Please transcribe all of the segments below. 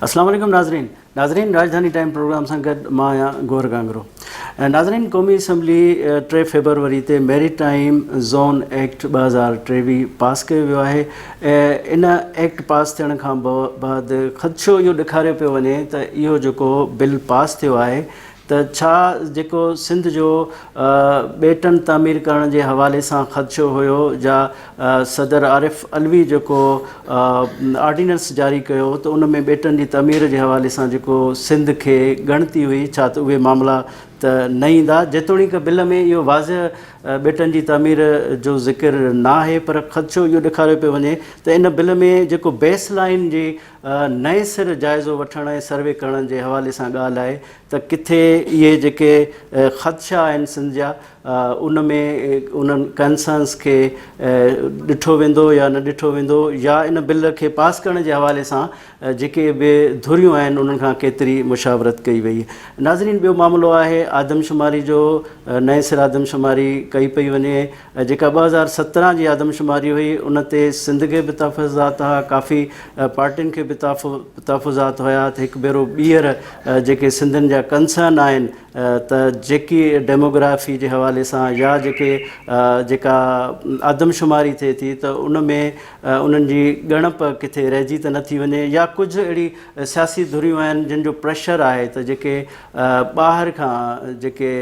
अस्सलाम वालेकुम नाज़रीन राजधानी टाइम प्रोग्राम सां गॾु मां आहियां गौर गांगरो। नाज़रीन क़ौमी असम्बली 3 फेबरवरी ते मैरीटाइम ज़ोन एक्ट 2023 पास कयो वियो आहे। इन एक्ट पास थियण खां बाद ख़दशो इहो ॾेखारियो पियो वञे त इहो जेको बिल पास थियो आहे त छा जेको सिंध जो ॿेटनि तामीर करण जे हवाले सां ख़दशो हुयो या सदर आरिफ अलवी जेको ऑर्डिनेंस जारी कयो त उन में ॿेटनि जी तामीर जे हवाले सां जेको सिंध खे ॻणती हुई, छा त उहे मामला त न ईंदा, जेतोणीकि बिल में इहो वाज़ह ॿेटनि जी तामीर जो ज़िक्र न आहे, पर ख़दशो इहो ॾेखारियो पियो वञे त इन बिल में जेको बेस लाइन जी नए सिर जाइज़ो वठण ऐं सर्वे करण जे हवाले सां ॻाल्हि आहे त किथे इहे जेके ख़दशा आहिनि सिंध जा उन में उन्हनि कंसर्न्स खे ॾिठो वेंदो या न ॾिठो वेंदो, या इन बिल खे पास करण जे हवाले सां जेके बि धुरियूं आहिनि उन्हनि खां केतिरी मुशावरत कई वई। नाज़रीन, ॿियो मामिलो आहे आदमशुमारी जो। नए सिर आदमशुमारी कई पई वञे। जेका 2017 जी आदमशुमारी हुई उन ते सिंध खे बि तहफ़ुज़ात हुआ, काफ़ी पार्टियुनि खे बि तहफ़ुज़ात हुया त हिकु भेरो ॿीहर जेके सिंधियुनि जा कंसर्न आहिनि त जेकी डेमोग्राफी जे हवाले सां या जेका आदमशुमारी थिए थी त उन में उन्हनि जी ॻणप किथे रहिजी त नथी वञे, या कुझु अहिड़ी सियासी धुरियूं आहिनि जिन जो प्रेशर आहे त जेके ॿाहिरि खां जेके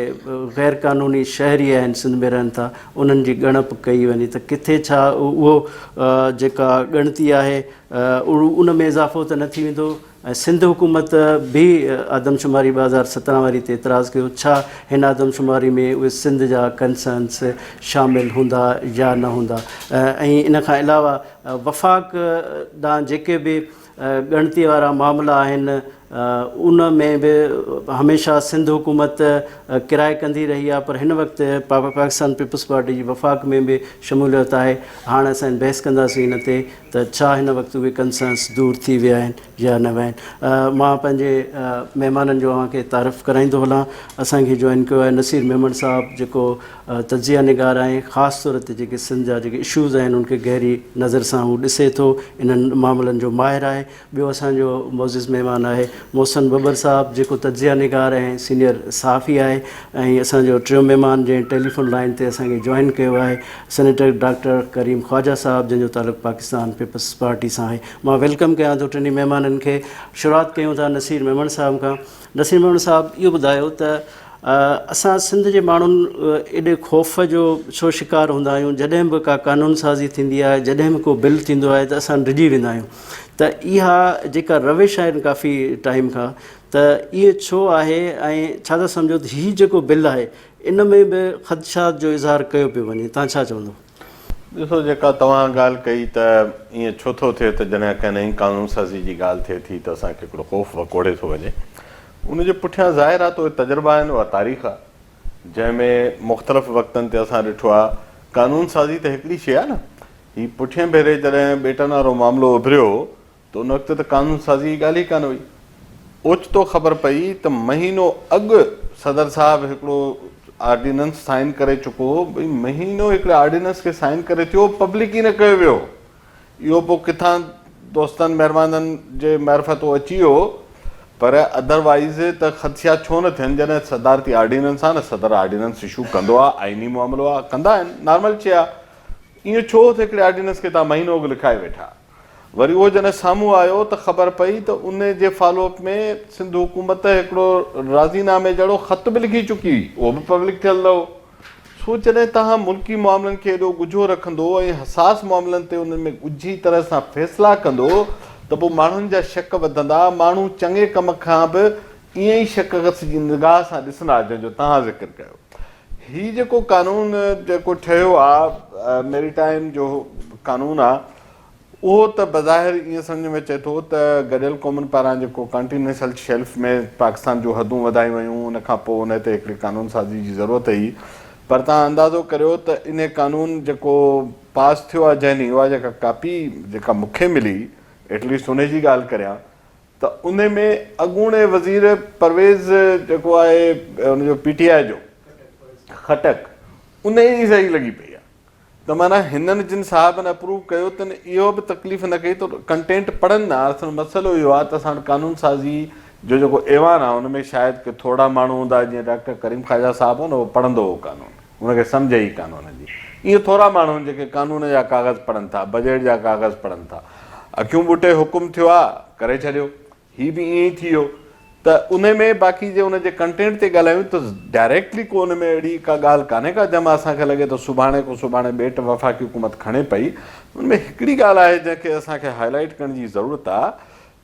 ग़ैर क़ानूनी शहरी आहिनि सिंध में रहनि था उन्हनि जी ॻणप कई वञे त किथे छा उहो जेका ॻणती आहे उन में इज़ाफ़ो त न थी वेंदो। ऐं सिंध हुकूमत बि आदमशुमारी 2017 वारी ते एतिराज़ु कयो, छा हिन आदमशुमारी में उहे सिंध जा कंसर्न्स शामिलु हूंदा या न हूंदा। ऐं इन खां अलावा वफ़ाक़ ॾांहुं जेके बि ॻणती वारा मामला आहिनि उन में बि हमेशह सिंध हुकूमत किराए कंदी रही आहे, पर हिन वक़्तु पाकिस्तान पीपल्स पार्टी जी वफ़ाक़ में बि शमूलियत आहे। हाणे असां बहस कंदासीं हिन ते त छा हिन वक़्तु उहे कंसर्न्स दूर थी विया आहिनि या न विया आहिनि। मां पंहिंजे महिमाननि जो अव्हांखे तारीफ़ कराईंदो हलां। असांखे जॉइन कयो आहे नसीर मेमन साहब, जेको तजिया निगार आहे, ख़ासि तौर ते जेके सिंध जा जेके इशूज़ आहिनि उनखे गहरी नज़र सां हू ॾिसे थो, इन्हनि मामलनि जो माहिर आहे। ॿियो असांजो मोज़िज़ महिमान आहे मोहसिन बबर साहब, जेको तजिया निगार ऐं सीनियर सहाफ़ी आहे। ऐं असांजो टियों महिमान जंहिं टेलीफोन लाइन ते असांखे जॉइन कयो आहे सेनेटर डॉक्टर करीम ख्वाजा साहब, जंहिंजो तालुक़ु पाकिस्तान पीपल्स पार्टी सां आहे। मां वेलकम कयां थो टिनी महिमाननि खे। शुरूआति कयूं था नसीर मेमन साहब खां। नसीर मेमन साहब, इहो ॿुधायो त असां सिंध जे माण्हुनि एॾे ख़ौफ़ जो छो शिकार हूंदा आहियूं, जॾहिं बि का कानून साज़ी थींदी आहे, जॾहिं बि को बिल थींदो आहे त असां डिॼी वेंदा आहियूं। त इहा जेका रविश आहिनि काफ़ी टाइम खां, त इहे छो आहे ऐं छा था सम्झो त हीउ जेको बिल आहे इन में बि ख़दशात जो इज़हार कयो पियो वञे, तव्हां छा चवंदो? ॾिसो, जेका तव्हां ॻाल्हि कई त ईअं छो थो थिए त जॾहिं कंहिं नई कानून साज़ी जी ॻाल्हि थिए थी त असांखे हिकिड़ो ख़ौफ़ वकोड़े थो वञे। उनजे पुठियां ज़ाहिर आहे त उहे तजुर्बा आहिनि, उहा तारीख़ आहे, जंहिंमें मुख़्तलिफ़ वक़्तनि ते असां ॾिठो आहे कानून साज़ी त हिकिड़ी शइ आहे न। हीअ पुठियां भेरे जॾहिं ॿेटनि वारो मामिलो उभरियो त उन वक़्तु त कानून साज़ी जी ॻाल्हि ई कान हुई। ओचितो ख़बर पई त महीनो अॻु सदर साहिबु हिकिड़ो ऑर्डिनेंस साइन करे चुको हो। भई महीनो हिकिड़े ऑर्डिनेंस खे साइन करे थियो, पब्लिक ई न कयो वियो। इहो पोइ किथां दोस्तनि महिरबाननि जे मार्फतो अची वियो, पर अदरवाइज़ त ख़दशा छो न थियनि जॾहिं सदारती ऑर्डिनेंस आहे न, सदर ऑर्डिनेंस इशू कंदो आहे, आइनी मामिलो आहे, कंदा आहिनि, नॉर्मल शइ आहे। ईअं छो त हिकिड़े ऑर्डिनेंस खे तव्हां महीनो अॻु लिखाए वेठा। वरी उहो जॾहिं साम्हूं आयो त ख़बर पई त उन जे फॉलोअप में सिंध हुकूमत हिकिड़ो राज़ीनामे जहिड़ो ख़त बि लिखी चुकी हुई, उहो बि पब्लिक थियल हो। सो जॾहिं तव्हां मुल्की मामलनि खे एॾो ॻुझो रखंदो ऐं हसास मामलनि ते उन्हनि में ॻुझी तरह सां फ़ैसिला कंदो त पोइ माण्हुनि जा शक वधंदा। माण्हू चङे कम खां बि ईअं ई शख़्स जी निगाह सां ॾिसंदा, जंहिंजो तव्हां ज़िक्र कयो। हीउ जेको कानून जेको ठहियो आहे, मैरीटाइम जो कानून आहे, उहो त बज़ाहिर ईअं सम्झ में अचे थो त गॾियल क़ौमुनि पारां जेको कॉन्टिनेंटल शेल्फ में पाकिस्तान जूं हदूं वधायूं वयूं, उन खां पोइ उन ते हिकिड़ी कानून साज़ी जी ज़रूरत हुई। पर तव्हां अंदाज़ो करियो त इन कानून जेको पास थियो आहे, जंहिं ॾींहुं उहा जेका कापी जेका मूंखे मिली, एटलीस्ट उन जी ॻाल्हि करियां त उन में अॻूणे वज़ीर परवेज़ जेको आहे उनजो PTI जो खटक, उन जी सही लॻी पई आहे। त माना हिननि जिन साहिबनि अप्रूव कयो अथनि इहो बि तकलीफ़ न कई त कंटेंट पढ़नि न। असल मसइलो इहो आहे त असां वटि कानून साज़ी जो जेको ऐवान आहे हुन में शायदि के थोरा माण्हू हूंदा, जीअं डॉक्टर करीम ख़्वाजा साहिबु हो न, उहो पढ़ंदो हो कानून, हुनखे सम्झ ई कानून जी। ईअं थोरा माण्हू आहिनि जेके कानून जा कागज़ पढ़नि था, बजट जा कागज़ पढ़नि था। अखियूं ॿूटे हुकुम थियो आहे, करे छॾियो, हीअ बि ईअं ई थी वियो। त उन में बाक़ी जे उनजे कंटेंट ते ॻाल्हायूं त डायरेक्टली को उन में अहिड़ी का ॻाल्हि कान्हे का जंहिंमां असांखे लॻे थो सुभाणे ॿेट वफ़ाक़ी हुकूमत खणे पई। उन में हिकिड़ी ॻाल्हि आहे जंहिंखे असांखे हाईलाइट करण जी ज़रूरत आहे,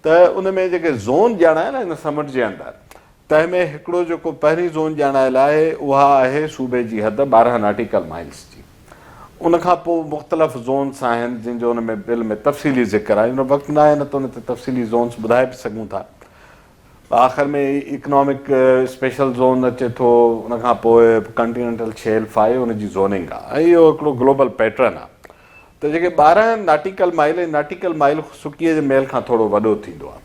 त उन में जेके ज़ोन ॼाणायल आहे न समुंड जे अंदरि, तंहिंमें हिकिड़ो जेको पहिरीं ज़ोन ॼाणायल आहे उहा आहे सूबे जी हद 12 नॉटिकल माइल्स जी। उनखां पोइ मुख़्तलिफ़ ज़ोन्स आहिनि जिन जो उन में बिल में तफ़सीली ज़िक्र आहे। उन वक़्तु न आहे, न त उन ते तफ़सीली ज़ोन्स ॿुधाए बि सघूं था। आख़िर में इकनॉमिक स्पेशल ज़ोन अचे थो, उनखां पोइ कंटिनेंटल शेल्फ आहे, उनजी ज़ोनिंग आहे, ऐं इहो हिकिड़ो ग्लोबल पैटर्न आहे। त जेके 12 नाटिकल माइल, नाटिकल माइल सुकीअ जे मेल खां थोरो वॾो थींदो आहे।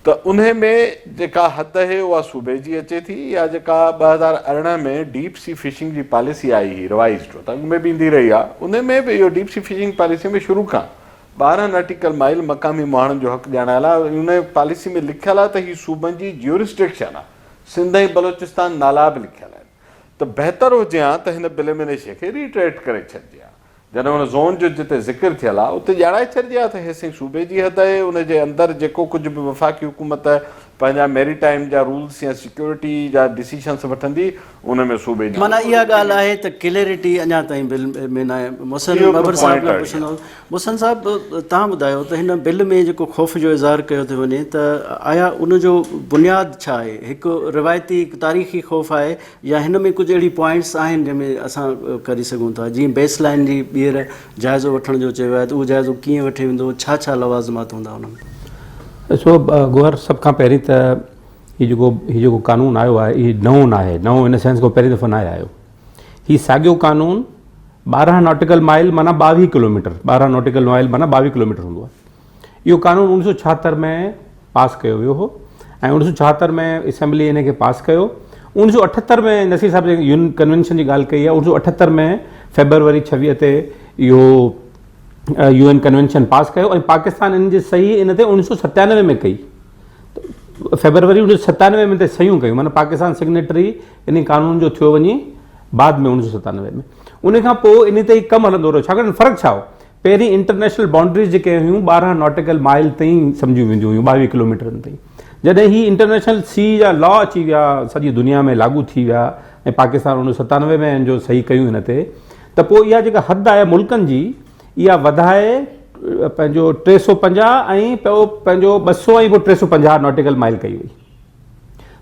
त उन में जेका हद आहे उहा सूबे जी अचे थी, या जेका 2018 में डीप सी फिशिंग जी पॉलिसी आई हुई रिवाइज़्ड, त अॻु में बि ईंदी रही आहे। उन में बि इहो डीप सी फिशिंग पॉलिसी में शुरू खां 12 नॉटिकल माइल मक़ामी माण्हुनि जो हक़ु ॼाणायल आहे। उन पॉलिसी में लिखियलु आहे त हीअ सूबनि जी ज्यूरिस्डिक्शन आहे, सिंध ऐं बलोचिस्तान नाला बि लिखियलु आहिनि। त बहितर हुजे हा त हिन बिल में इन शइ खे रीट्रेट करे छॾिजे हा। जॾहिं हुन ज़ोन जो जिते ज़िक्र थियल आहे उते ॼाणाए छॾिजे हा त हेसि सूबे जी हद आहे, उनजे अंदरि जेको कुझु बि वफ़ाक़ी हुकूमत पंहिंजा मेरीटाइम जा रूल्स या सिक्योरिटी जा डिसीशन्स वठंदी, उन में सूबे जी माना इहा ॻाल्हि आहे त क्लियरिटी अञा ताईं बिल में न आहे। मुहसन बाबर साहिब खां पुछंदो, मुहसन साहिबु तव्हां ॿुधायो त हिन बिल में जेको ख़ौफ़ जो इज़हार कयो थो वञे, त आया उनजो बुनियादु छा आहे? हिकु रिवायती तारीख़ी ख़ौफ़ आहे, या हिन में कुझु अहिड़ी पॉइंट्स आहिनि जंहिंमें असां करे सघूं था? जीअं बेस लाइन जी ॿीहर जाइज़ो वठण जो चयो आहे, त उहो जाइज़ो कीअं वठी वेंदो, छा छा लवाज़िमात हूंदा हुन में? ॾिसो गौहर, सभ खां पहिरीं त हीउ जेको कानून आयो आहे हीउ नओं न आहे। नओं इन सेंस को पहिरीं दफ़ो न आहे आयो। हीउ साॻियो कानून 12 नॉटिकल माइल माना 22 किलोमीटर, 12 नॉटिकल माइल माना 22 किलोमीटर हूंदो आहे। इहो कानून 1976 में पास कयो वियो हो, ऐं 1976 में असेंबली इन खे पास कयो। 1978 में नसीर साहिब जे यूएन कन्वेंशन जी ॻाल्हि कई आहे। 1978 में फेबरवरी 26 ते इहो यूएन कन्वेंशन पास कयो, ऐं पाकिस्तान इन जी सही इन ते 1997 में कई। फेबरवरी 1997 में ते सहियूं कयूं, माना पाकिस्तान सिग्नेटरी इन कानून जो थियो वञी बाद में 1997 में। उन खां पोइ इन ते ई कमु हलंदो रहियो। छाकाणि फ़र्क़ु छा हो? पहिरीं इंटरनेशनल बाउंड्रीज़ जेके हुयूं 12 नॉटिकल माइल ताईं सम्झियूं वेंदियूं हुयूं, 22 किलोमीटरनि ताईं। जॾहिं ही इंटरनेशनल सी जा लॉ अची विया, सॼी दुनिया में लागू थी विया, ऐं पाकिस्तान 1997 में हिन जो सही कयूं हिन ते, त पोइ इहा जेका हद आहे मुल्कनि जी, इहा वधाए पंहिंजो 350 ऐं पंहिंजो 200 ऐं पोइ 350 नॉटिकल माइल कई वई।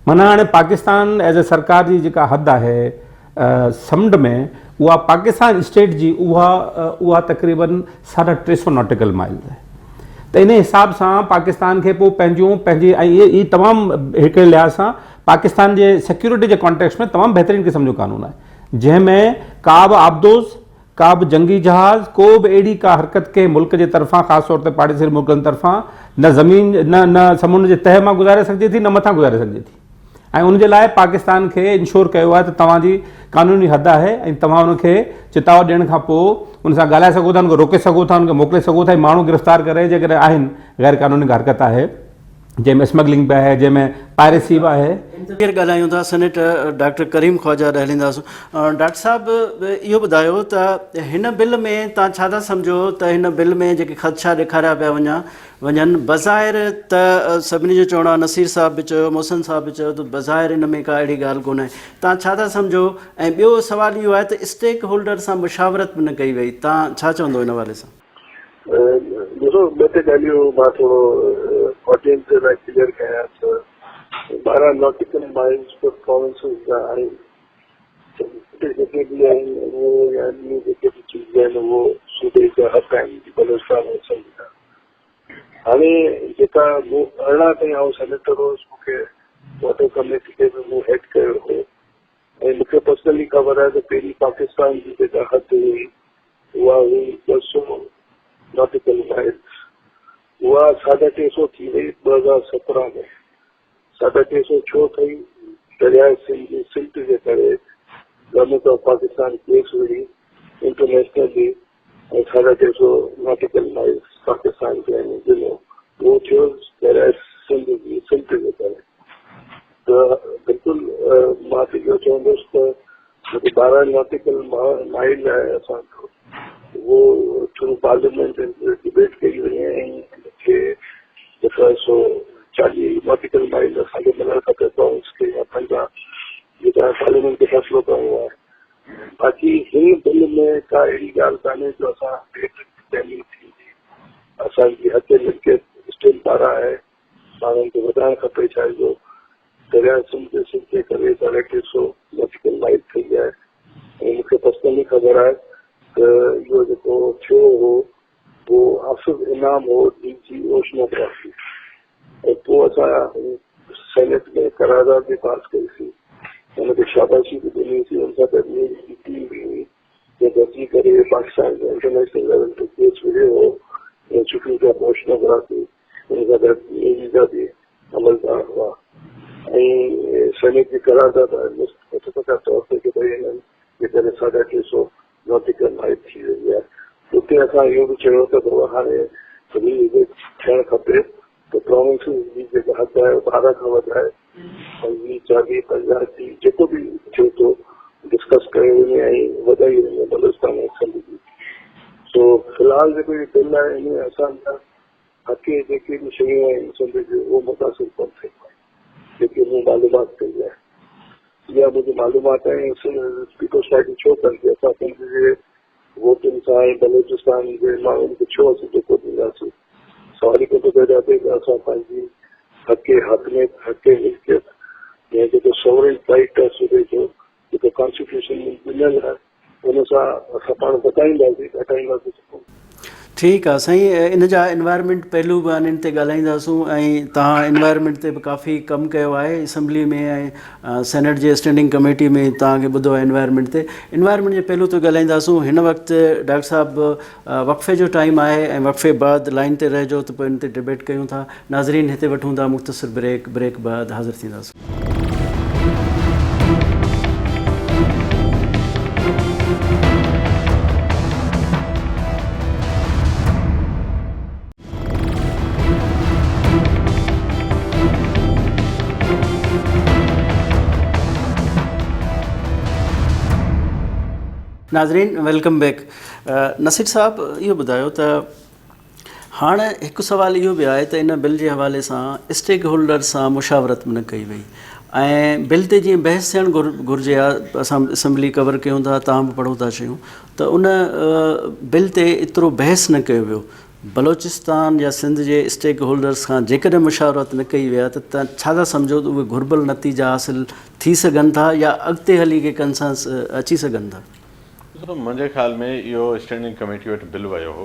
माना हाणे पाकिस्तान एज़ ए सरकार जी जेका हद आहे समुंड में, उहा पाकिस्तान स्टेट जी उहा तक़रीबन 350 नॉटिकल माइल आहे। त इन हिसाब सां पाकिस्तान खे पोइ पंहिंजी ऐं इहे तमामु हिकिड़े लिहाज़ सां पाकिस्तान जे सिक्योरिटी जे कॉन्टेक्स्ट में तमामु बहितरीनु क़िस्म जो कानून आहे, जंहिंमें का बि आबदोज़, का बि जंगी जहाज़, को बि अहिड़ी का हरकत के मुल्क जे तरफ़ां, ख़ासि तौर ते पाड़ेसरी मुल्कनि तरफ़ां न ज़मीन न समुंड जे तह मां गुज़ारे सघिजे थी, न मथां गुज़ारे सघिजे थी। ऐं उनजे लाइ पाकिस्तान खे इंश्योर कयो आहे त तव्हांजी कानूनी हद आहे, ऐं तव्हां उनखे चिताव ॾियण खां पोइ उन सां ॻाल्हाए सघो था, उनखे रोके सघो था, उनखे मोकिले सघो था, ऐं माण्हू गिरफ़्तार करे जेकॾहिं आहिनि गैर क़ानूनी हरकत आहे, जंहिंमें स्मगलिंग बि आहे, जंहिंमें पायरेसी बि आहे। केरु ॻाल्हायूं था सेनेटर डॉक्टर करीम ख्वाजा ॾांहुं हलींदासीं। डॉक्टर साहिबु इहो ॿुधायो त हिन बिल में तव्हां छा था सम्झो त हिन बिल में जेके ख़दशा ॾेखारिया पिया वञनि, बज़ाहिर त सभिनी जो चवणो आहे, नसीर साहिब बि चयो, मोहसन साहिब बि चयो, त बज़ाहिर हिन में का अहिड़ी ॻाल्हि कोन्हे। तव्हां छा था सम्झो? ऐं ॿियो सुवालु इहो आहे त स्टेक होल्डर सां मुशावरत बि न कई वई। तव्हां छा चवंदो हिन हवाले सां? ॾिसो, ॿ टे ॻाल्हियूं मां थोरो ऑडियंस जे लाइ क्लियर कयां त 12 नॉटिकल माइल्स पर प्रोविंसिस जा आहिनि, जेके बि आहिनि उहो, या ॿियूं जेके बि चीज़ आहिनि उहो सूबे जा हक़ आहिनि, बलोचिस्तान ऐं सिंध जा। हाणे जेका मूं 18 ताईं आउं सेनेटर हुउसि, मूंखे वॉटर कमेटी खे बि मूं हेड कयो हो, ऐं मूंखे पर्सनली ख़बर आहे त पहिरीं पाकिस्तान जी जेका हद हुई उहा हुई 200 नॉटिकल माइल्स। उहा 350 थी वई 2017 में। 350 छो थी? दरियाए सिंध जे करे गवर्नमेंट ऑफ पाकिस्तान केस हुई, इंटरनेशनली 350 नॉटिकल माइल्स पाकिस्तान के आहिनि ज़िलो उहो थियो पहिरियां सिंध जी सिंध जे करे। त बिल्कुलु मां त इहो चवंदुसि त जेको 12 नॉटिकल माइल आहे असांजो उहो थ्रू पार्लियामेंट डिबेट कई वई ऐं हिनखे जेका 140 नॉटिकल माइल असांखे मिलणु खपे प्रोविंस खे या 50 जेका पार्लियामेंट खे फ़ैसिलो करिणो आहे। बाक़ी हिन बिल में का अहिड़ी ॻाल्हि कान्हे जो असां थींदी असांजी हथ मिल्कियत स्टेट पारां आहे माण्हुनि खे वधाइणु खपे छा जो दरिया सिंध जे करे 350 नॉटिकल माइल थी आहे ऐं मूंखे पर्सनली ख़बर आहे त इहो जेको थियो हो उहो आसिफ इनाम हो DG ओशनोग्राफी ऐं पोइ असां सेनेट में करारदाद बि पास कईसीं हुनखे शाबाशी बि ॾिनीसीं हुन सां गॾु टीम बि हुई जंहिं गॾिजी करे पाकिस्तान जो इंटरनेशनल लेवल ते केस विढ़ियो हो ऐं चुकिंग ऑफ ओशनोग्राफी हुन सां गॾु नेवी जा बि अमलदार हुआ ऐं सेनेट जी करारदाद मुतफ़क़ा तौर ते कि भई हिननि जे करे 350 नॉटिकल माइल थी वई आहे। उते असां इहो बि चयो त हाणे थियणु खपे त प्रोविंसिस जी जेका हद आहे 12 खां वधाए 20, 40, 50 जेको बि थिए थो डिस्कस कयो वञे ऐं वधाई वञे बलोचिस्तान ऐं सिंध जी। सो फ़िलहाल जेको इहो बिल आहे इन में असांजा हक़ जेके बि शयूं आहिनि सिंध जूं उहो मुतासिर कोन थियूं जेके मूं मालूमात कई आहे। इहा मुंहिंजी मालूमात आहे स्पीकर साइड छो कनि असां सिंध जे वोटनि सां ऐं बलोचिस्तान जे माण्हुनि खे छो असीं जेको ॾींदासीं सवाल ई कोन पैदा थिए त असां पंहिंजी हक़ मिल्कियत या जेको सोवरेन राइट आहे सूबे जो जेको कॉन्स्टिट्यूशन में ॾिनल आहे उन सां असां पाण बचाईंदासीं घटाईंदासीं। ठीकु आहे साईं, इन जा एनवायरमेंट पहलू बि आहिनि, इन ते ॻाल्हाईंदासूं ऐं तव्हां एनवायरमेंट ते बि काफ़ी कमु कयो आहे असैम्बली में ऐं सेनेट जे स्टैंडिंग कमेटी में तव्हांखे ॿुधो आहे एनवायरमेंट ते। एनवायरमेंट जे पहलू ते ॻाल्हाईंदासूं। हिन वक़्तु डॉक्टर साहिबु वक़फ़े जो टाइम आहे ऐं वक़फ़े बाद लाइन ते रहिजो त पोइ इन ते डिबेट कयूं था। नाज़रीन हिते वठूं था मुख़्तसिर ब्रेक बाद हाज़िर थींदासीं। नाज़रीन वेलकम बैक। नसीर साहब इहो ॿुधायो त हाणे हिकु सुवालु इहो बि आहे त इन बिल जे हवाले सां स्टेक होल्डर सां मुशावरत न कई वई ऐं बिल ते जीअं बहस थियणु घुरिजे आहे। असां असैम्बली कवर कयूं था, तव्हां बि पढ़ो था शयूं त उन बिल ते एतिरो बहस न कयो वियो। बलोचिस्तान या सिंध जे स्टेक होल्डर्स खां जेकॾहिं मुशावरत न कई विया त तव्हां छा था सम्झो त उहे घुर्बल नतीजा हासिल थी सघनि था या अॻिते हली के कंसंस अची सघनि था? मुंहिंजे ख़्याल में इहो स्टैंडिंग कमेटी वटि बिल वियो हो।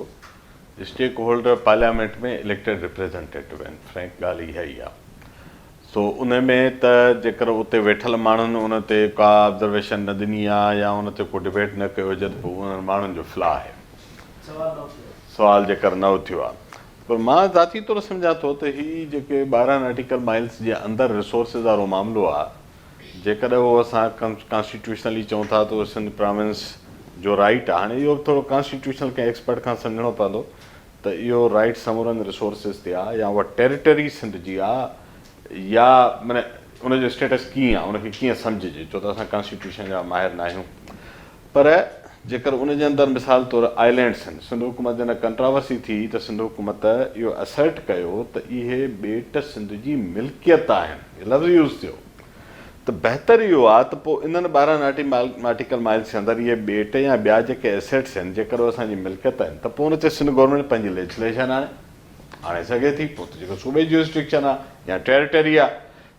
स्टेक होल्डर पार्लियामेंट में इलेक्टेड रिप्रेज़ेंटेटिव आहिनि, फ्रैंक ॻाल्हि इहा ई आहे। सो उन में त जेकर उते वेठल माण्हुनि उन ते का ऑब्ज़र्वेशन न ॾिनी आहे या उन ते को डिबेट न कयो हुजे त पोइ उन्हनि माण्हुनि जो फ़िला आहे, सुवाल जेकर न उथियो आहे। पर मां ज़ाती तौरु सम्झां थो त हीअ जेके 12 नॉटिकल माइल्स जे अंदरि रिसोर्सिस वारो मामिलो आहे, जेकॾहिं उहो असां कॉन्स्टिट्यूशनली चऊं था त उहो सिंध प्रोविंस जो राइट आहे। हाणे इहो थोरो कॉन्स्टिट्यूशनल कंहिं एक्सपर्ट खां सम्झणो पवंदो त इहो राइट समूरनि रिसोर्सिस ते आहे या उहा टेरिटरी सिंध जी आहे या माना उनजो स्टेटस कीअं आहे, उनखे कीअं सम्झिजे। छो त असां कॉन्स्टिट्यूशन जा माहिर न आहियूं, पर जेकर उनजे अंदरि मिसाल तौरु आइलैंड्स आहिनि, सिंध हुकूमत जे कंट्रावर्सी थी त सिंध हुकूमत इहो असर्ट कयो त इहे ॿेट सिंध जी मिल्कियत आहिनि, लफ़्ज़ यूज़ थियो। त बहितर इहो आहे त पोइ इन्हनि 12 नॉटिकल माइल्स जे अंदरि इहे ॿेट या ॿिया जेके एसेट्स आहिनि जेकर उहे असांजी मिल्कियत आहिनि त पोइ उन ते सिंध गवर्नमेंट पंहिंजी लेजिस्लेशन आणे सघे थी। पोइ त जेको सूबे जी रिस्ट्रिक्शन आहे या टेरिटरी आहे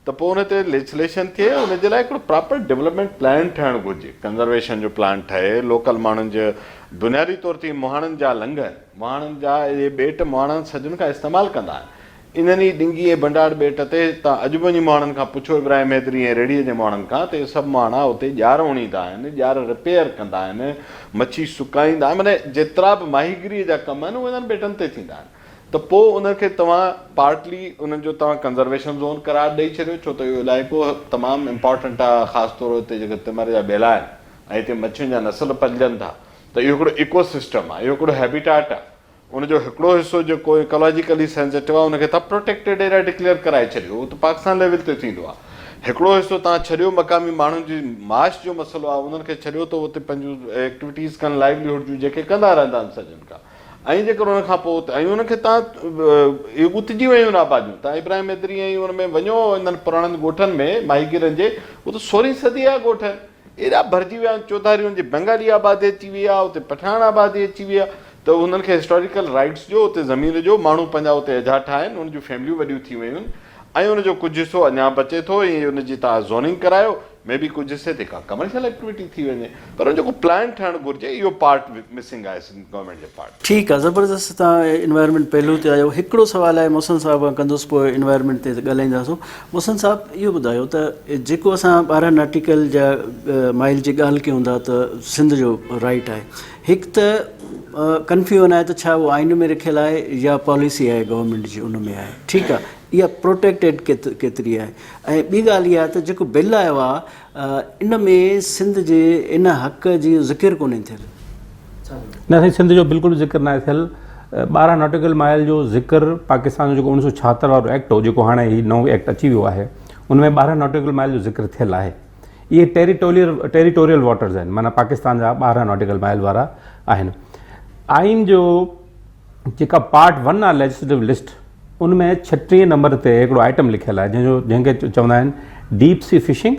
त पोइ उन ते लेजिस्लेशन थिए। उनजे लाइ हिकिड़ो प्रॉपर डेवलपमेंट प्लान ठहणु घुरिजे, कंज़र्वेशन जो प्लान ठहे, लोकल माण्हुनि जो बुनियादी तौर ते मुहाणनि जा लंघ, मुहाणनि जा इहे ॿेट मुहाणनि सदियुनि खां इस्तेमालु कंदा आहिनि। इन्हनि ई डिंगी ऐं भंडार ॿेट ते तव्हां अॼु वञी माण्हुनि खां पुछो इब्राहिम हैदरी ऐं रेड़ीअ जे माण्हुनि खां त इहे सभु माण्हू उते ॼार उणींदा आहिनि, ॼार रिपेयर कंदा आहिनि, मच्छी सुकाईंदा आहिनि, माना जेतिरा बि माहीगीरीअ जा कम आहिनि उहे इन्हनि ॿेटनि ते थींदा आहिनि। त पोइ उनखे तव्हां पार्टली उन्हनि जो तव्हां कंज़र्वेशन ज़ोन करार ॾेई छॾियो, छो त इहो इलाइक़ो तमामु इम्पॉर्टेंट आहे, ख़ासि तौर ते जेके तिमर जा ॿेला आहिनि ऐं हिते मच्छियुनि जा नसल पलिजनि था। त इहो हिकिड़ो इकोसिस्टम आहे, इहो हिकिड़ो हैबिटेट आहे। उनजो हिकिड़ो हिसो जेको इकोलॉजिकली सेंसिटिव आहे उनखे तव्हां प्रोटेक्टेड एरिया डिक्लेयर कराए छॾियो, उहो त पाकिस्तान लेवल ते थींदो आहे। हिकिड़ो हिसो तव्हां छॾियो मक़ामी माण्हुनि जी माश जो मसइलो आहे, उन्हनि खे छॾियो त उते पंहिंजूं एक्टिविटीज़ कनि लाइवलीहुड जूं जेके कंदा रहंदा आहिनि सॼनि खां। ऐं जेकर उन खां पोइ ऐं उनखे तव्हां इहे ॻुतजी वियूं आहिनि आबादियूं, तव्हां इब्राहिम मैदरी ऐं उन में वञो इन्हनि पुराणनि ॻोठनि में माहीगीरनि जे, उहो त 16वीं सदी जा ॻोठ आहिनि, एॾा भरिजी विया आहिनि। चौधारियुनि जी बंगाली आबादी अची वई आहे, उते पठान आबादी अची वई आहे, त उन्हनि खे हिस्टोरिकल राइट्स जो उते ज़मीन जो माण्हू पंहिंजा उते एजाठा आहिनि, उन जूं फैमिलियूं वॾियूं थी वियूं आहिनि ऐं उनजो कुझु हिसो अञा बचे थो। ऐं उनजी तव्हां ज़ोनिंग करायो, मे बि कुझु हिसे ते का कमर्शियल एक्टिविटी थी वञे, पर जेको प्लान ठहणु घुरिजे इहो पार्ट मिसिंग आहे गवर्नमेंट जे पार्ट। ठीकु आहे, ज़बरदस्त तव्हां इन्वायरमेंट पहलू ते आयो। हिकिड़ो सुवालु आहे मोहसिन साहिब खां कंदुसि, पोइ इन्वायरमेंट ते ॻाल्हाईंदासीं। मोहसिन साहिबु इहो ॿुधायो त जेको असां 12 नॉटिकल जा माइल जी ॻाल्हि कयूं था त सिंध जो राइट आहे, हिकु त कंफ्यूजन आहे त छा उहो आइन में रखियलु आहे या पॉलिसी आहे गवर्नमेंट जी उन में आहे, ठीकु आहे, इहा प्रोटेक्टेड केतिरी आहे। ऐं ॿी ॻाल्हि इहा त जेको बिल आयो आहे इन में सिंध जे इन हक़ जी ज़िक्र कोन्हे थियलु। न साईं, सिंध जो बिल्कुलु ज़िक्र न आहे थियलु। 12 नॉटिकल माइल जो ज़िक्र पाकिस्तान जो जेको 1976 वारो एक्ट हो, जेको हाणे ही नओं एक्ट अची वियो आहे, उन में 12 नॉटिकल माइल जो ज़िक्र थियलु आहे। इहे टेरिटोरियल वाटर्स आहिनि, माना पाकिस्तान जा 12 नॉटिकल माइल वारा आहिनि। आइन जो जेका पार्ट 1 आहे लेजिस्लेटिव लिस्ट, उन में 36 नंबर ते हिकिड़ो आइटम लिखियलु आहे जंहिंखे चवंदा आहिनि deep sea fishing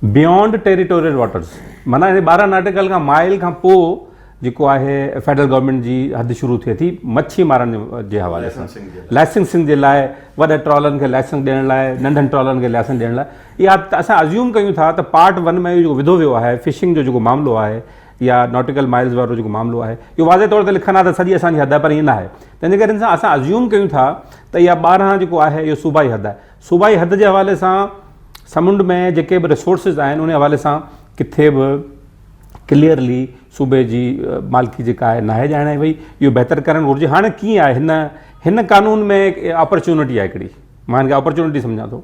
beyond territorial waters. माना हिन 12 नॉटिकल खां माइल खां पोइ जेको आहे फेडरल गवर्नमेंट जी हद शुरू थिए थी मच्छी मारण जे हवाले सां, लाइसेंसिंग जे लाइ, वॾे ट्रॉलरनि खे लाइसेंस ॾियण लाइ, नंढनि ट्रॉलरनि खे लाइसेंस ॾियण लाइ। इहा असां अज्यूम कयूं था त पार्ट 1 में जेको विधो वियो आहे फिशिंग जो जेको मामिलो आहे या नॉटिकल माइल्स वारो जेको मामिलो आहे, इहो वाज़े तौर ते लिखंदा त सॼी असांजी हद आहे, पर ईअं न आहे। तंहिंजे करे असां अज्यूम कयूं था त इहा 12 जेको आहे इहो सूबाई हद आहे। सूबाई हद जे हवाले सां समुंड में जेके बि रिसोर्सिस आहिनि उन हवाले सां किथे बि क्लियरली सूबे जी मालिकी जेका आहे नाहे ॼाणे वई, इहो बहितर करणु घुरिजे। हाणे कीअं आहे, हिन कानून में अपॉर्चुनिटी आहे हिकिड़ी, मां हिनखे अपॉर्चुनिटी सम्झां थो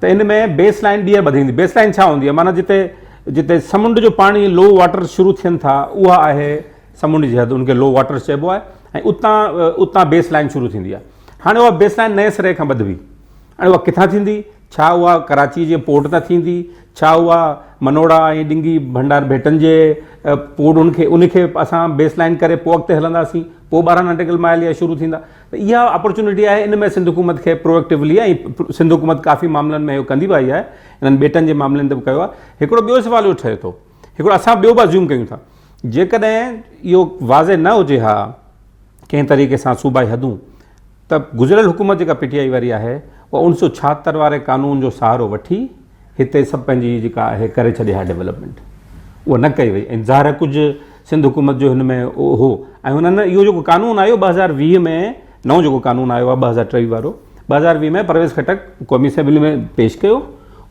त इन में बेस लाइन ॿीहर ॿधंदी। बेस लाइन छा हूंदी आहे, माना जिते समुंड जो पाणी लो वाटर शुरू थियनि था उहा आहे समुंड जी हद, उनखे लो वाटर चइबो आहे, ऐं उतां बेस लाइन शुरू थींदी आहे। हाणे उहा बेस लाइन नए सिरे खां ॿधबी, हाणे उहा किथां थींदी? छा उहा कराची जे पोर्ट तां थींदी, छा उहा मनोड़ा ऐं डिंगी भंडार भेटनि जे पोर्ट उनखे असां बेस लाइन करे पोइ अॻिते हलंदासीं, पोइ 12 नॉटिकल माइल या शुरू थींदा। त इहा अपॉर्चुनिटी आहे, इन में सिंध हुकूमत खे प्रोएक्टिवली, ऐं सिंध हुकूमत काफ़ी मामलनि में इहो कंदी बि आई आहे, इन्हनि बेटनि जे मामलनि ते बि कयो आहे। हिकिड़ो ॿियो सुवाल इहो ठहे थो, हिकिड़ो असां ॿियो बि अज्यूम कयूं था, जेकॾहिं इहो वाज़े न हुजे हा कंहिं तरीक़े सां सूबाई हदूं, त गुज़िरियल हुकूमत जेका PTI वारी आहे उहा 1976 वारे कानून जो सहारो वठी हिते सभु पंहिंजी जेका आहे करे छॾे हा डेवलपमेंट, उहा न कई वई। ऐं ज़ाहिर कुझु सिंध हुकूमत जो हिन में हो, ऐं हुननि इहो जेको कानून आयो 2020 में, नओं जेको कानून आयो आहे 2023 वारो, 2020 में परवेज़ खटक क़ौमी असेंबली में पेश कयो।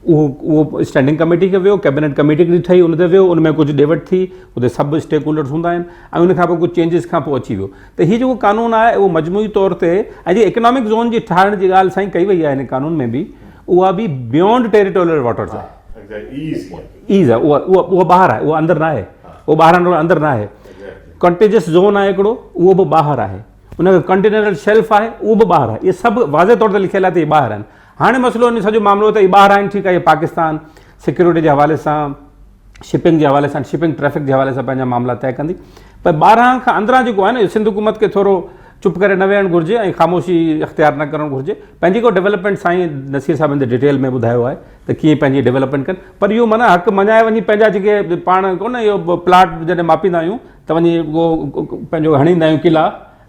उहो स्टैंडिंग कमेटी खे वियो, कैबिनेट कमेटी हिकिड़ी ठही, उन ते वियो, उन में कुझु ॾेवट थी, उते सभु स्टेक होल्डर्स हूंदा आहिनि, ऐं उन खां पोइ कुझु चेंजिस खां पोइ अची वियो। त हीउ जेको कानून आहे उहो मजमूई तौर ते, ऐं जे इकनॉमिक ज़ोन जी ठाहिण जी ॻाल्हि साईं कई वई आहे हिन कानून में बि, उहा बि बियॉन्ड टेरिटोरियल वाटर्स आहे। ईज़ आहे, उहा ॿाहिरि आहे, उहा अंदरि न आहे, उहो 12 अंदरि न आहे। कॉन्टेजियस ज़ोन आहे हिकिड़ो, उहो बि ॿाहिरि आहे। उनखे कंटिनेंटल शेल्फ आहे, उहो बि ॿाहिरि आहे। इहे सभु वाज़े तौर ते लिखियलु आहे त इहे ॿाहिरि आहिनि। हाणे मसइलो इन सॼो मामिलो त इहे ॿाहिरि आहिनि, ठीकु आहे, इहे पाकिस्तान सिक्योरिटी जे हवाले सां, शिपिंग जे हवाले सां, शिपिंग ट्रैफ़िक जे हवाले सां पंहिंजा मामला तइ कंदी, पर 12 खां अंदरां जेको आहे न, सिंध हुकूमत खे थोरो चुप करे न वेहणु घुरिजे ऐं ख़ामोशी इख़्तियार न करणु घुरिजे। पंहिंजी को डेवलपमेंट साईं नसीर साहिबनि जे डिटेल में ॿुधायो आहे त कीअं पंहिंजी डेवलपमेंट कनि, पर इहो माना हक़ मञाए वञी पंहिंजा जेके पाण कोन इहो प्लाट जॾहिं मापींदा आहियूं त वञी उहो पंहिंजो हणींदा आहियूं,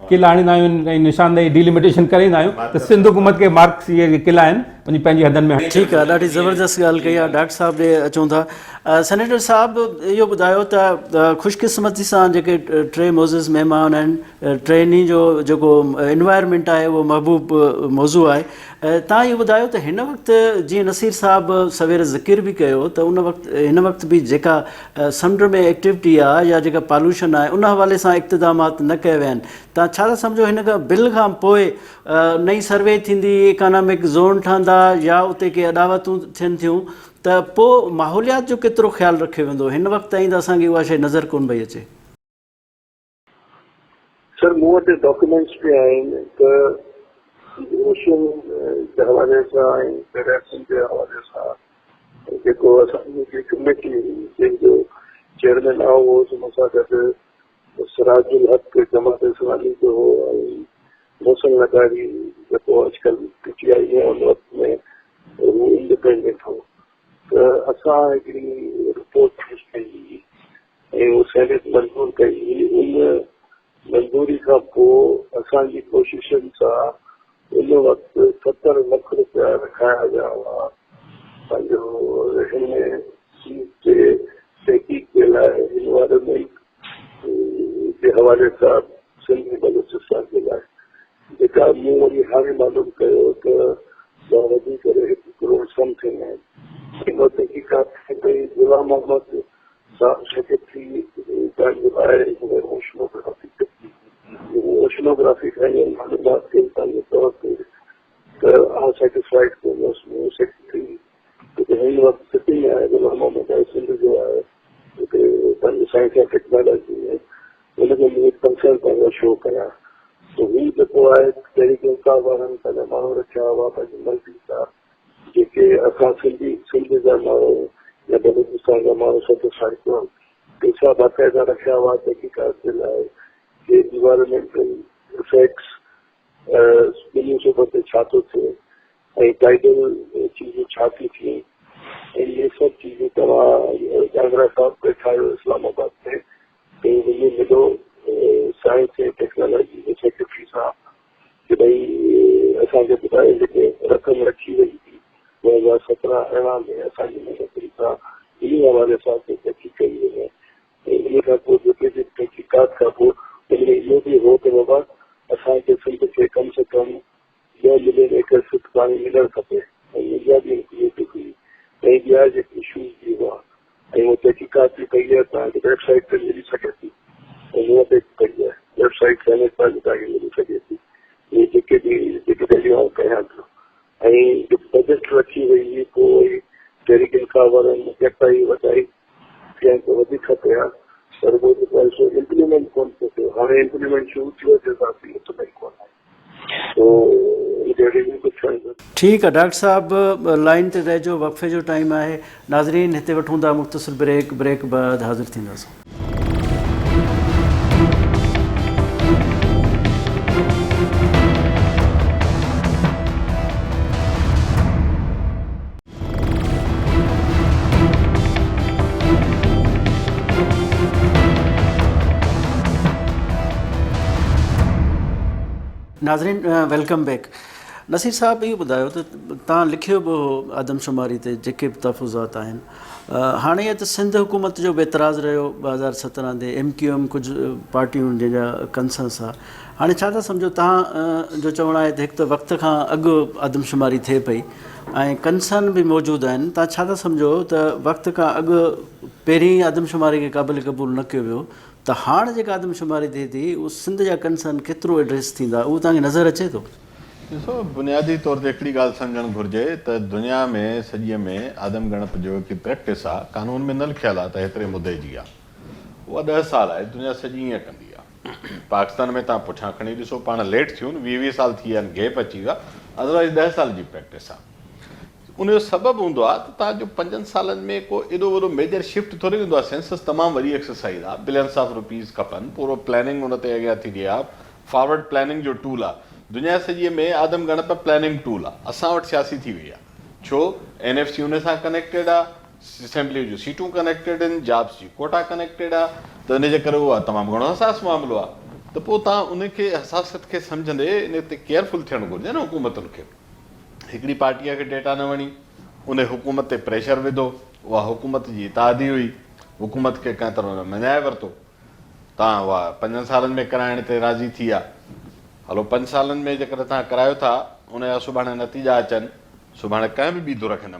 किला हणींदा आहियूं ऐं निशानदेही डिलिमिटेशन कराईंदा आहियूं त सिंध हुकूमत खे मार्क्स इहे किला आहिनि वञी पंहिंजी हदनि में। ठीकु आहे, ॾाढी ज़बरदस्त ॻाल्हि कई आहे। डॉक्टर साहब ॾे अचूं था। सेनेटर साहिबु इहो ॿुधायो त ख़ुशकिस्मती सां जेके 3 मोज़िज़ महिमान आहिनि, ट्रेनी जो जेको इन्वायरमेंट आहे उहो महबूब मौज़ू आहे। तव्हां इहो ॿुधायो त हिन वक़्तु जीअं नसीर साहिबु सवेर ज़िकिर बि कयो त हिन वक़्तु बि जेका समुंड में एक्टिविटी आहे या जेका पॉल्यूशन आहे उन हवाले सां इक़्तिदामात न कया विया आहिनि। तव्हां छा था सम्झो हिन खां बिल खां पोइ नई सर्वे थींदी, इकनॉमिक ज़ोन ठहंदा या उते के अॾावतूं थियनि थियूं त पोइ माहौलियात जो केतिरो ख़्यालु रखियो वेंदो? हिन वक़्तु ताईं त असांखे उहा शइ नज़र कोन पई अचे। सर मूं वटि डॉक्यूमेंट्स बि आहिनि त ओशन जे हवाले सां ऐं फेडरेशन जे हवाले सां जेको असांजी हिकिड़ी कमेटी हुई जंहिंजो चेयरमैन आउं हुउसि हुन सां गॾु सिराजुल हक़ जमात इस्लामी जो हो ऐं मोहसिन लगारी जेको अॼुकल्ह PTI आहे उन वक़्त में हू इंडिपेंडेंट हो त असां हिकिड़ी रिपोर्ट पेश कई हुई ऐं उहो सेनेट मंज़ूर कई हुई। उन मंज़ूरी खां पोइ असांजी कोशिशनि सां उन वक़्तु 70 लख रुपया रखाया विया हुआ पंहिंजो हिन जे तहक़ीक़ जे लाइ इन्वायरमेंट जे हवाले सां सिंधी बलूचिस्तान जे लाइ, जेका मूं वरी हाणे मालूम कयो त वधी करे 1 करोड़ समथिंग आहिनि। इन तहक़ीक़ात थी पई। गुलाम मोहम्मद साहब सेक्रेटरी पंहिंजे लाइ ओशनोग्राफी कई मालूमात कई पंहिंजे तौर ते त आउं सेटिस्फाइड कोन्हसि। सेक्रेटरी हिन वक़्तु सिटिंग आहे गुलाम मोहम्मद सिंध जो आहे हुते पंहिंजे साइंस एंड टेक्नोलॉजी में, हुनखे मूं कंसर्न पंहिंजो शो कयां त हू जेको आहे तहरीक इंसाफ़ वारनि पंहिंजा माण्हू रखिया हुआ पंहिंजी मर्ज़ी सां, जेके असां सिंध जा माण्हू या बलूचिस्तान जा माण्हू सेटिस्फाइड कोन, पैसा बाक़ाइदा रखिया हुआ तहक़ीक़ात जे लाइ कि इन्वायरमेंटल इफेक्ट्स ॿिन्ही सूबे ते छा थो थिए ऐं टाइडल चीज़ूं छा थी थिए ऐं इहे सभु चीज़ूं तव्हां जागरा साहब ॾेखारियो इस्लामाबाद में त हुन मिलो साइंस ऐं टेक्नोलॉजी जे सेक्रेटरी सां कि भई असांखे ॿुधाए जेके रक़म रखी वई हुई 2017-18 में असांजी मंत्री सां इन हवाले सां तहक़ीक़ कई वई ऐं इन खां पोइ जेके तहक़ीक़ात खां पोइ उनमें इहो बि हो त बाबा असांखे सिंध खे कम से कम 2 मिलियन एकड़ शुद्ध पाणी मिलणु खपे ऐं इहा बि इंक्लूड हुई ऐं ॿिया जेके इशूज़ बि हुआ ऐं उहो तहक़ीक़ात बि कई आहे तव्हांखे वेबसाइट ते मिली सघे थी ऐं मूं वटि कई आहे वेबसाइट सेनेट पाण तव्हांखे मिली सघे थी। इहे जेके ॻाल्हियूं आउं कयां थो ऐं बजट रखी वई हुई पोइ तहरीक इंसाफ़ वारनि घटाई वधाई थियनि त वधीक कया पर उहो जेको इम्प्लीमेंट कोन थो थियो। हाणे इम्प्लीमेंट शुरू थियो जैसे इतना ही कोन आहे तो जहिड़ी बि कुझु आहे। ठीकु आहे डॉक्टर साहब लाइन ते रहिजो, वक़फ़े जो टाइम आहे। नाज़रीन हिते वठूं था मुख़्तसिर ब्रेक बाद हाज़िर थींदासीं। नाज़रीन वेलकम बैक। नसीर साहब इहो ॿुधायो त तव्हां लिखियो बि आदमशुमारी ते जेके बि तहफ़ुज़ात आहिनि, हाणे त सिंध हुकूमत जो बि एतिराज़ु रहियो 2017 ते MQM कुझु पार्टियूं जंहिंजा कंसंस आहे। हाणे छा था सम्झो तव्हां जो चवणु आहे त हिकु त वक़्त खां अॻु आदमशुमारी थिए पई ऐं कंसर्न बि मौजूदु आहिनि, तव्हां छा था सम्झो त वक़्त खां अॻु पहिरीं आदमशुमारी खे क़ाबिल क़बूल न कयो वियो त हाणे जेका आदमशुमारी थिए थी उहो सिंध जा कंसर्न केतिरो एड्रेस थींदा, उहो तव्हांखे नज़र अचे थो? ॾिसो बुनियादी तौर ते हिकिड़ी ॻाल्हि सम्झणु घुरिजे त दुनिया में सॼीअ में आदम गणप जो हिकु प्रैक्टिस आहे, कानून में न लिखियलु आहे त हेतिरे मुदे जी आहे, उहा 10 साल आहे। दुनिया सॼी ईअं कंदी आहे। पाकिस्तान में तव्हां पुठियां खणी ॾिसो, पाण लेट थियूं 20-20 साल थी विया आहिनि, गैप अची वियो आहे, अदरवाइज़ 10 साल जी प्रैक्टिस आहे। उनजो सबबु हूंदो आहे त तव्हांजो 5 सालनि में को एॾो वॾो मेजर शिफ्ट थोरी हूंदो आहे। सेंसस तमामु वॾी एक्सरसाइज़ आहे, बिलियंस ऑफ रुपीज़ खपनि, पूरो प्लैनिंग उन ते अॻियां थी रही आहे, फॉरवर्ड प्लैनिंग जो टूल आहे। दुनिया सॼीअ में आदम गणप प्लैनिंग टूल आहे। असां वटि सियासी थी वई आहे, छो NFC उन सां कनेक्टेड आहे, असेंबली जूं सीटूं कनेक्टेड आहिनि, जॉब्स जी कोटा कनेक्टेड आहे, त इनजे करे उहो तमामु घणो हसास मामिलो आहे। त पोइ तव्हां उनखे हसासियत खे सम्झंदे इन ते केयरफुल थियणु घुरिजे न हुकूमतुनि खे। हिकिड़ी पार्टीअ खे डेटा न वणी, उन हुकूमत ते प्रेशर विधो, उहा हुकूमत जी इतादी हुई, हुकूमत खे कंहिं तरह मञाए वरितो, तव्हां उहा 5 सालनि में कराइण ते राज़ी थी विया। हलो 5 सालनि में जेकर तव्हां करायो था, उनजा सुभाणे नतीजा अचनि, सुभाणे कंहिं बि धुर खे न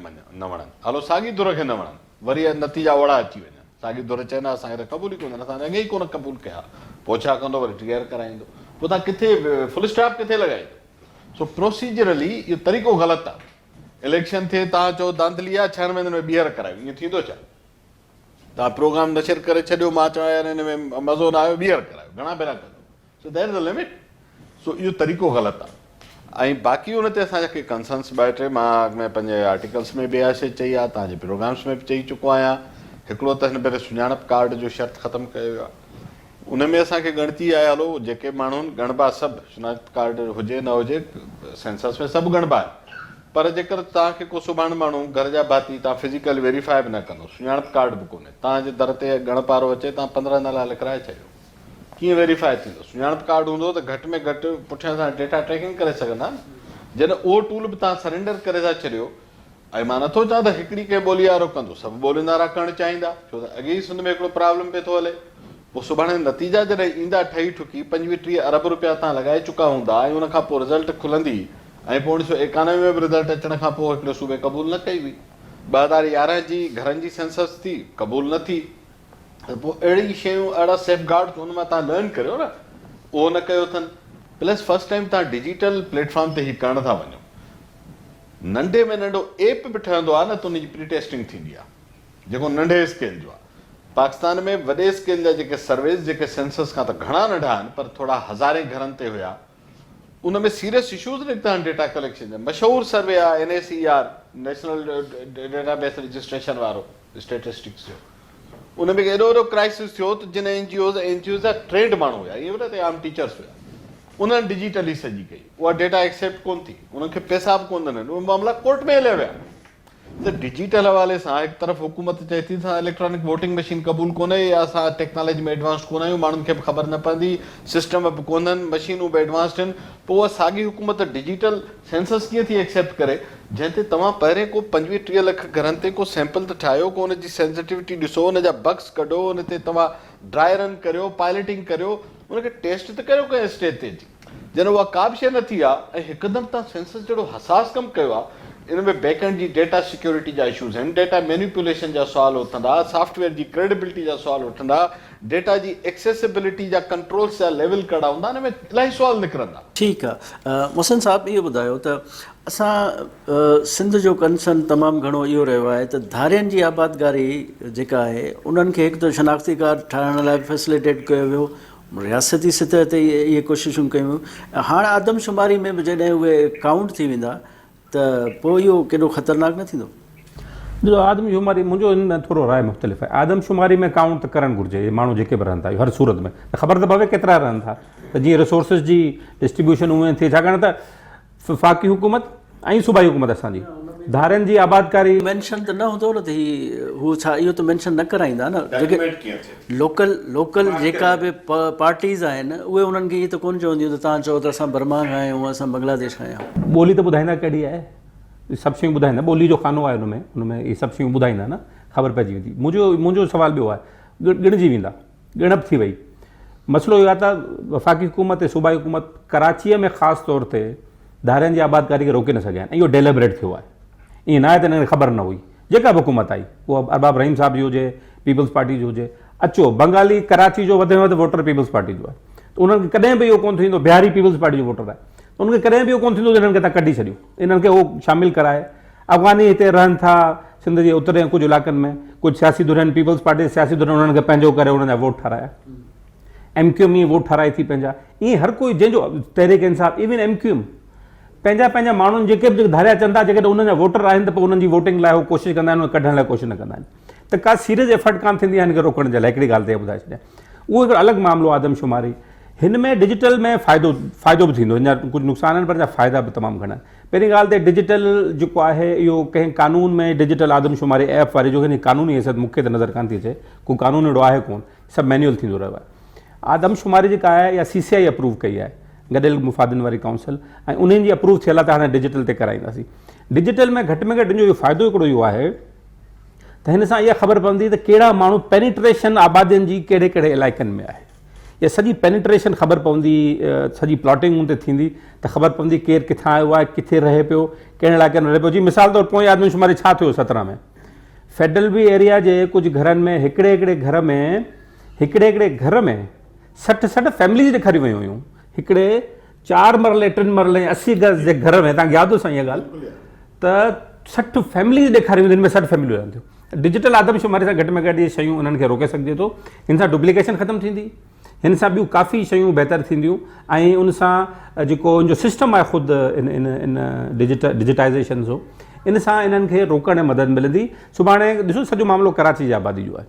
वणनि, हलो साॻी धुर खे न वणनि, वरी नतीजा ओड़ा अची वञनि, साॻी धुर चवनि असांखे त क़बूल ई कोन्हनि, असां अॻे ई कोन क़बूल कया, पोइ छा कंदो, वरी क्लियर कराईंदो, पोइ तव्हां किथे फुल स्टॉप किथे लॻाईंदो। सो प्रोसीजरली इहो तरीक़ो ग़लति आहे। इलेक्शन थिए, तव्हां चओ धांधली आहे, 6 महीननि में ॿीहर करायो, ईअं थींदो छा? तव्हां प्रोग्राम नशर करे छॾियो, मां चवां यार हिन में मज़ो न आयो, ॿीहर करायो, घणा भेरा कंदो, so there is a limit. So इहो तरीक़ो ग़लति आहे. ऐं बाक़ी उन ते असां जेके कंसर्न्स ॿ टे मां अॻु में पंहिंजे आर्टिकल्स में बि इहा शइ चई आहे, तव्हांजे प्रोग्राम्स में बि चई चुको आहियां. हिकिड़ो त हिन भेरे सुञाणप कार्ड जो शर्त ख़तमु कयो वियो आहे. उन में असांखे ॻणती आहे, हलो जेके माण्हू ॻणबा सभु सुञाणप कार्ड हुजे न हुजे, सेंसस में सभु ॻणबा आहे, पर जेकर तव्हांखे को सुभाणे माण्हू घर जा भाती तव्हां फिज़िकली वेरीफाई बि न कंदो, सुञाणप कार्ड बि कोन्हे, तव्हांजे दर ते ॻणपारो अचे, तव्हां 15 नाला लिखाए छॾियो, कीअं वेरीफाई थींदो? सुञाणप कार्ड हूंदो त घटि में घटि पुठियां सां डेटा ट्रैकिंग करे सघंदा. जॾहिं उहो टूल बि तव्हां सरेंडर करे था छॾियो. ऐं मां नथो चवां त हिकिड़ी कंहिं ॿोली वारो कंदो, सभु ॿोलियुनि वारा करणु चाहींदा, छो त अॻे ई सिंध में हिकिड़ो प्रॉब्लम पियो थो हले. पोइ सुभाणे नतीजा जॾहिं ईंदा ठही ठुकी 25-30 अरब रुपया तव्हां लॻाए चुका हूंदा ऐं उनखां पोइ रिज़ल्ट खुलंदी ऐं पोइ 1991 में बि रिज़ल्ट अचण खां पोइ हिकिड़े सूबे क़बूल न कई हुई. 2011 जी घरनि जी सेंसस थी, क़बूल न थी. त पोइ अहिड़ी शयूं, अहिड़ा सेफ गार्ड्स हुन मां तव्हां लर्न करियो न, उहो न कयो अथनि. प्लस फस्ट टाइम तव्हां डिजिटल प्लेटफॉर्म ते ई करण था वञो. नंढे में नंढो एप बि ठहंदो आहे न, त उनजी प्री टेस्टिंग थींदी आहे, जेको नंढे स्केल जो आहे. पाकिस्तान में वॾे स्केल जा जेके सर्वेस, जेके सेंसस खां त घणा नंढा आहिनि, पर थोरा हज़ारे घरनि ते हुया, उन में सीरियस इशूज़ निकिता आहिनि डेटा कलेक्शन जा. मशहूरु सर्वे आहे NACR, नेशनल डेटाबेस रजिस्ट्रेशन वारो, स्टेटिस्टिक्स जो. उन में एॾो वॾो क्राइसिस थियो त जिन NGOs जा ट्रेंड माण्हू हुया, इहे वरी त आम टीचर्स हुया, उन्हनि डिजिटली सॼी कई. उहा डेटा एक्सेप्ट कोन थी, उन्हनि खे पैसा बि कोन ॾिननि, उहे मामला कोर्ट में हलिया विया. त डिजिटल हवाले सां हिकु तरफ़ हुकूमत चए थी असां इलेक्ट्रॉनिक वोटिंग मशीन क़बूल कोन्हे, या असां टेक्नोलॉजी में एडवांस कोन आहियूं, माण्हुनि खे बि ख़बर न पवंदी, सिस्टम बि कोन्हनि, मशीनूं बि एडवांस्ड आहिनि. पोइ उहा साॻी हुकूमत डिजिटल सेंसस कीअं थी एक्सेप्ट करे, जंहिं ते तव्हां पहिरें को 25-30 लख घरनि ते को सैंपल त ठाहियो, को उनजी सेंसिटिविटी ॾिसो, उन जा बग्स कढो, उन ते तव्हां ड्राई रन करियो, पायलटिंग करियो, उनखे टेस्ट त करियो कंहिं स्टेज ते. जॾहिं उहा का बि शइ न थी आहे ऐं हिकदमि तव्हां सेंसस जहिड़ो हसास कमु कयो आहे, इन में बैकएंड जी डेटा सिक्योरिटी जा इशूज़ आहिनि, डेटा मैनिपुलेशन जा सुवाल उथंदा, सॉफ्टवेयर जी क्रेडिबिलिटी जा सुवाल उथंदा, डेटा जी एक्सेसिबिलिटी जा कंट्रोल्स जा लेवल कहिड़ा हूंदा, हिन में इलाही सुवाल निकिरंदा. ठीकु आहे. मोहसिन साहिबु इहो ॿुधायो त असां सिंध जो कंसर्न तमामु घणो इहो रहियो आहे त धारियुनि जी आबादकारी जेका आहे उन्हनि खे हिकु त शनाख़्ती कार्ड ठाहिण लाइ फैसिलिटेट कयो वियो, रियासती सतह ते इहे कोशिशूं कयूं. हाणे आदमशुमारी में बि जॾहिं उहे काउंट थी वेंदा त पोइ इहो केॾो ख़तरनाक न थींदो? ॾिसो, आदमशुमारी, मुंहिंजो हिन में थोरो राय मुख़्तलिफ़ आहे. आदमशुमारी में काउंट त करणु घुरिजे, माण्हू जेके बि रहनि था हर सूरत में, त ख़बर त पवे केतिरा रहनि था, त जीअं रिसोर्सिस जी डिस्ट्रीब्यूशन उहे थिए. छाकाणि त वफ़ाक़ी हुकूमत ऐं सूबाई हुकूमत असांजी धारियुनि जी आबादकारी मेंशन त न हूंदो न, त हू छा इहो त मेंशन न कराईंदा न. जेके लोकल जेका बि पार्टीज़ आहिनि उहे उन्हनि खे इहे त कोन चवंदियूं त तव्हां चओ त असां बर्मा खां आहियूं, असां बांग्लादेश खां आहियूं. ॿोली त ॿुधाईंदा कहिड़ी आहे, सभु शयूं ॿुधाईंदा, ॿोली जो खानो आहे उनमें इहे सभु शयूं ॿुधाईंदा न, ख़बर पइजी वेंदी. मुंहिंजो सुवालु ॿियो आहे, ॻिणजी वेंदा, ॻणप थी वई. मसइलो इहो आहे त वफ़ाक़ी हुकूमत ऐं सूबाई हुकूमत कराचीअ में ख़ासि तौर ते धारियुनि जी आबादकारी खे रोके न सघिया आहिनि. इहो डेलिबरेट थियो आहे, ईअं न आहे त हिनखे ख़बर न हुई. जेका बि हुकूमत आई, उहा अरबाब रहीम साहिब जी हुजे, पीपल्स पार्टी जो हुजे, अचो बंगाली कराची जो वधि में वधि वोटर पीपल्स पार्टी जो आहे, त उन्हनि खे कॾहिं बि इहो कोन थींदो. बिहारी पीपल्स पार्टी जो वोटर आहे, त उनखे कॾहिं बि इहो कोन थींदो त हिननि खे तव्हां कढी छॾियो, इन्हनि खे उहो शामिलु कराए. अफ़गानी हिते रहनि था सिंध जे उतरे कुझु इलाइक़नि में, कुझु सियासी धुरनि, पीपल्स पार्टी सियासी धुरनि उन्हनि खे पंहिंजो करे उन्हनि जा वोट ठाराया. MQM ईअं वोट ठाराए थी पंहिंजा, ईअं हर कोई जंहिंजो तहरीक इंसाफ़, इवन MQM पंहिंजा माण्हुनि जेके बि धारिया अचनि था, जेकॾहिं उन्हनि जा वोटर आहिनि त पोइ उन्हनि जी वोटिंग लाइ उहो कोशिशि कंदा आहिनि, कढण लाइ कोशिशि न कंदा आहिनि. त का सीरियस एफर्ट कान थींदी आहे हिनखे रोकण जे लाइ. हिकिड़ी ॻाल्हि ते ॿुधाए छॾियां, उहो हिकिड़ो अलॻि मामिलो आहे आदमशुमारी. हिन में डिजिटल में फ़ाइदो बि थींदो, हिन जा कुझु नुक़सान आहिनि, पर जा फ़ाइदा बि तमामु घणा आहिनि. पहिरीं ॻाल्हि त डिजिटल जेको आहे इहो कंहिं कानून में डिजिटल आदमशुमारी ऐप वारी, जो कि कानूनी हैसियत मूंखे त नज़र कान थी अचे, को कानून अहिड़ो आहे कोन, सभु मैन्युअल थींदो रहियो आहे. आदमशुमारी जेका आहे इहा CCI अप्रूव कई आहे, गॾियल मुफ़ादिन वारी काउंसिल, ऐं उन्हनि जी अप्रूव थियल आहे त हाणे डिजिटल ते कराईंदासीं. डिजिटल में घटि में घटि इहो फ़ाइदो हिकिड़ो इहो आहे त हिन सां इहा ख़बर पवंदी त कहिड़ा माण्हू पेनिट्रेशन आबादियुनि जी कहिड़े कहिड़े इलाइक़नि में आहे. इहा सॼी पेनिट्रेशन ख़बर पवंदी, सॼी प्लॉटिंग हुन ते थींदी त ख़बर पवंदी केरु किथां आयो आहे, किथे रहे पियो, कहिड़े इलाइक़े में रहे पियो. जी मिसाल तौरु पोइ आदमशुमारी छा थियो 17 में, फेडरल बी एरिया जे कुझु घरनि में हिकिड़े घर में 60 फैमिलीज़ ॾेखारियूं वियूं हुयूं. हिकिड़े 4 मरले 3 मरले 80 गज़ जे घर में, तव्हांखे यादि हुजे इहा ॻाल्हि, त 60 फैमिलीज़ ॾेखारियूं, जिन में 60 फैमिलियूं रहनि थियूं. डिजिटल आदमशुमारी सां घटि में घटि इहे शयूं उन्हनि खे रोके सघिजे थो. हिन सां डुप्लीकेशन ख़तमु थींदी, हिन सां ॿियूं काफ़ी शयूं बहितर थींदियूं ऐं उन सां जेको उनजो सिस्टम आहे ख़ुदि इन डिजिटाइज़ेशन जो, इन सां इन्हनि खे रोकण में मदद मिलंदी। सुभाणे ॾिसो सॼो मामिलो कराची जी आबादी जो आहे।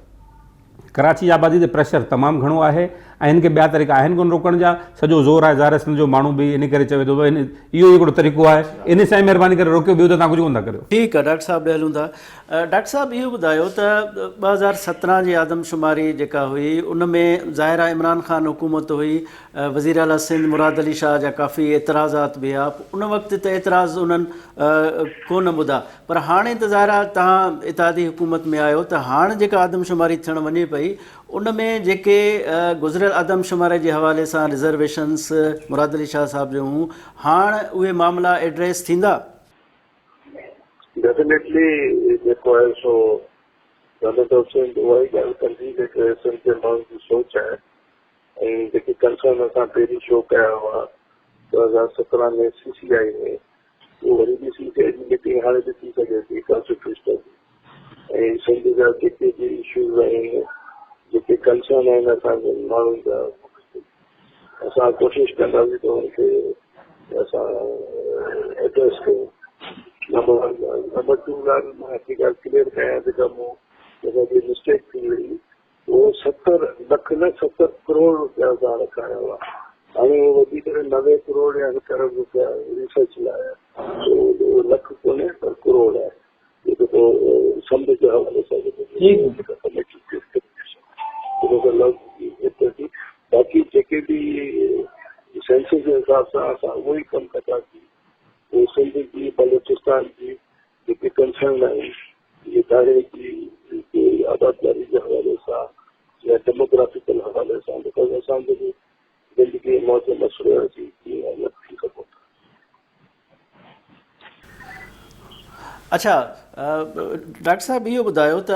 कराची जी आबादी ते प्रेशर तमामु घणो आहे ऐं हिन खे ॿिया तरीक़ा आहिनि कोन रोकण जा। सॼो ज़ोर आहे ज़ाहिर सिंध जो माण्हू बि इन करे चवे थो इहो ई हिकिड़ो तरीक़ो आहे, इन सां ई महिरबानी करे रोकियो, ॿियो त तव्हां कुझु कोन था करियो। ठीकु आहे डॉक्टर साहब, ॾे हलूं था। डॉक्टर साहब इहो ॿुधायो त 2017 जी आदमशुमारी जेका हुई उन में ज़ाहिर आहे इमरान ख़ान हुकूमत हुई, वज़ीर आला सिंध मुराद अली शाह जा काफ़ी एतिराज़ात बि हुआ। उन वक़्तु त एतिराज़ उन्हनि कोन ॿुधा, पर हाणे त ज़ाहिर आहे तव्हां इत्तेहादी हुकूमत में आहियो, त हाणे जेका आदमशुमारी थियणु वञे पई उन में जेके गुज़िरियल आदमशुमारी जे हवाले सां रिज़र्वेशन्स मुराद अली शाह साहिब जो हुयूं, हाणे उहे मामला एड्रेस थींदा? डेफिनेटली जेको आहे सो गवर्नमेंट ऑफ सिंध उहा ई ॻाल्हि कंदी जेके सिंध जे माण्हुनि जी सोच आहे ऐं जेके कंसर्न असां पहिरीं शो कया हुआ 2017 में CCI में, उहो वरी बि CCI जी मीटिंग हाणे बि थी सघे थी कॉन्स्टिट्यूशनल जी। ऐं सिंध जा जेके बि इशूज़ आहिनि, जेके कंसर्न आहिनि असांजे माण्हुनि जा, असां कोशिशि कंदासीं त उनखे असां एड्रेस कयूं। नंबर 1। नंबर 2 ॻाल्हि मां हिकु ॻाल्हि क्लियर कयां जेका मूं जेका मिस्टेक थी वई, उहो 70 लख न 70 करोड़ रुपया असां रखाया हुआ। हाणे उहो वधी करे 90 करोड़ या 1 करोड़ रुपया रिसर्च लाइ आहे। उहो लख कोन्हे पर करोड़ आहे, जेको समुंड जे हवाले सां बाक़ी जेके बि सेंसस जे हिसाब सां असां उहो ई कमु कंदासीं। वो सिंध जी बलोचिस्तान जी जेके कंसर्न आहिनि, ये दायरे जी आबादकारी जे हवाले सां या डेमोग्राफिकल हवाले सां, बिकॉज असांजो बि ज़िंदगी मौज मसरूअ जी अलॻि थी सघूं था। अच्छा डॉक्टर साहब इहो ॿुधायो त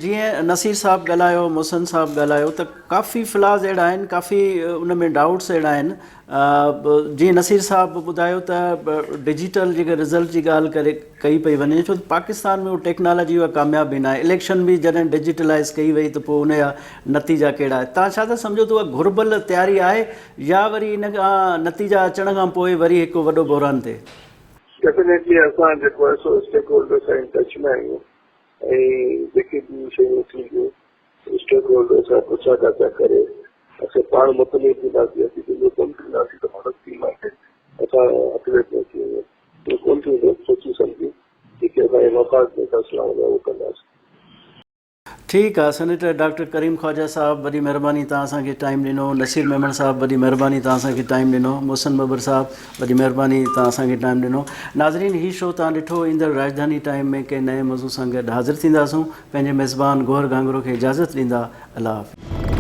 जीअं नसीर साहब ॻाल्हायो, मोहसिन साहब ॻाल्हायो, त काफ़ी फ्लाज़ अहिड़ा आहिनि, काफ़ी उन में डाउट्स अहिड़ा आहिनि। जीअं नसीर साहब ॿुधायो त डिजिटल जेके रिज़ल्ट जी ॻाल्हि करे कई पई वञे, छो त पाकिस्तान में उहा टेक्नोलॉजी उहा कामयाबी न आहे। इलेक्शन बि जॾहिं डिजिटलाइज़ कई वई त पोइ उनजा नतीजा कहिड़ा आहे? तव्हां छा था सम्झो त उहा घुर्बल तयारी आहे या वरी इन खां नतीजा अचण खां पोइ वरी हिकु वॾो बहिरान थिए? डेफिनेटली असां जेको आहे सो स्टेक होल्डर सां इन टच में आहियूं ऐं जेके बि शयूं थींदियूं स्टेक होल्डर सां पुछा था करे असां पाण मुतमिन थींदासीं। असीं पंहिंजो कमु थींदासीं त मदद थी आहे असां अपडेट में थी वञूं, कोन थींदो सोची सम्झी जेके असांजे मफ़ाद में फ़ैसिला हूंदा उहो कंदासीं। ठीकु आहे। सेनेटर डॉक्टर करीम ख्वाजा साहब, वॾी महिरबानी तव्हां असांखे टाइम ॾिनो। नसीर मेमण साहब, वॾी महिरबानी तव्हां असांखे टाइम ॾिनो। मोहसिन बबर साहब, वॾी महिरबानी तव्हां असांखे टाइम ॾिनो। नाज़रीन, हीउ शो तव्हां ॾिठो। ईंदड़ राजधानी टाइम में कंहिं नए मौज़ूअ सां गॾु हाज़िर थींदासूं। पंहिंजे मेज़बान गौहर गांगरो खे इजाज़त ॾींदा। अल्लाह हाफ़िज़।